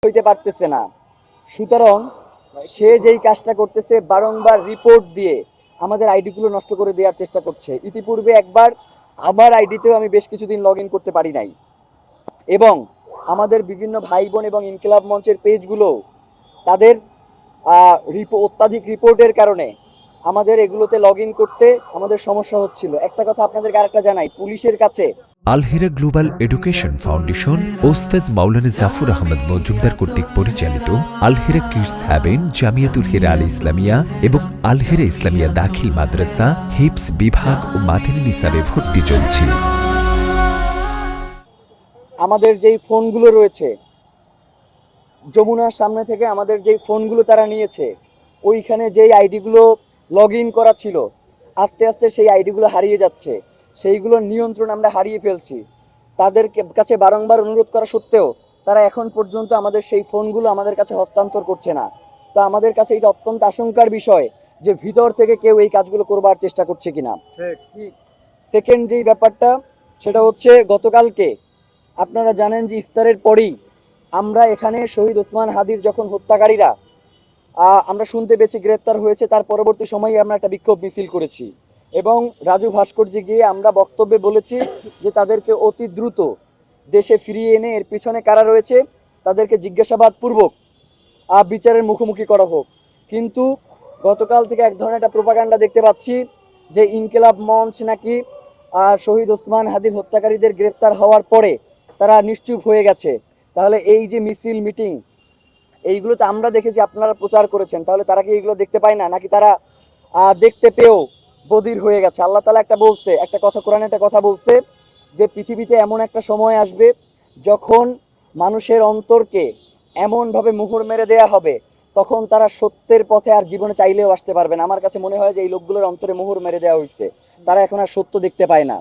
হইতে পারতেছে না। সুতরাং সে যেই কাজটা করতেছে, বারংবার রিপোর্ট দিয়ে আমাদের আইডিগুলো নষ্ট করে দেওয়ার চেষ্টা করছে। ইতিপূর্বে একবার আমার আইডিতেও আমি বেশ কিছুদিন লগ ইন করতে পারি নাই, এবং আমাদের বিভিন্ন ভাই বোন এবং ইনকিলাব মঞ্চের পেজগুলো তাদের অত্যাধিক রিপোর্টের কারণে আমাদের এগুলোতে লগ ইন করতে আমাদের সমস্যা হচ্ছিল। একটা কথা আপনাদেরকে আরেকটা জানাই, পুলিশের কাছে আলহিরা গ্লোবাল এডুকেশন ফাউন্ডেশন ওস্তাদ মাওলানা জাফর আহমদ মজুমদার কর্তৃক পরিচালিত আলহিরা কিডস হ্যাভেন, জামিয়াতুল হিরা আল ইসলামিয়া এবং আলহিরা ইসলামিয়া দাখিল মাদ্রাসা হিপস বিভাগ ও মাদানী নিসাবে ভর্তি চলছে। আমাদের যেই ফোনগুলো রয়েছে, যমুনার সামনে থেকে আমাদের যেই ফোনগুলো তারা নিয়েছে, ওইখানে যেই আইডিগুলো লগ ইন করা ছিল, আস্তে আস্তে সেই আইডিগুলো হারিয়ে যাচ্ছে। সেইগুলোর নিয়ন্ত্রণ আমরা হারিয়ে ফেলছি। তাদের কাছে বারংবার অনুরোধ করা সত্ত্বেও তারা এখন পর্যন্ত আমাদের সেই ফোনগুলো আমাদের কাছে হস্তান্তর করছে না। তো আমাদের কাছে এটা অত্যন্ত আশঙ্কার বিষয় যে ভিতর থেকে কেউ এই কাজগুলো করবার চেষ্টা করছে কিনা। সেকেন্ড যেই ব্যাপারটা, সেটা হচ্ছে গতকালকে আপনারা জানেন যে ইফতারের পরেই আমরা এখানে শহীদ ওসমান হাদির যখন হত্যাকারীরা আমরা শুনতে পেয়েছি গ্রেপ্তার হয়েছে, তার পরবর্তী সময়ে আমরা একটা বিক্ষোভ মিছিল করেছি এবং রাজু ভাস্কর্যে গিয়ে আমরা বক্তব্যে বলেছি যে তাদেরকে অতি দ্রুত দেশে ফিরিয়ে এনে এর পিছনে কারা রয়েছে তাদেরকে জিজ্ঞাসাবাদ পূর্বক বিচারের মুখোমুখি করা হোক। কিন্তু গতকাল থেকে এক ধরনের একটা প্রোপাগান্ডা দেখতে পাচ্ছি যে ইনকিলাব মঞ্চ নাকি শহীদ ওসমান হাদির হত্যাকারীদের গ্রেপ্তার হওয়ার পরে তারা নিশ্চুপ হয়ে গেছে। তাহলে এই যে মিছিল মিটিং, এইগুলো তো আমরা দেখেছি, আপনারা প্রচার করেছেন, তাহলে তারা কি এইগুলো দেখতে পায় না, নাকি তারা দেখতে পেয়েও বধির হয়ে গেছে? আল্লাহ তাআলা একটা কথা কোরআনে একটা কথা বলছে যে পৃথিবীতে এমন একটা সময় আসবে যখন মানুষের অন্তরকে এমনভাবে মোহর মেরে দেয়া হবে, তখন তারা সত্যের পথে আর জীবনে চাইলেও আসতে পারবে না। আমার কাছে মনে হয় যে এই লোকগুলোর অন্তরে মোহর মেরে দেওয়া হয়েছে, তারা এখন আর সত্য দেখতে পায় না।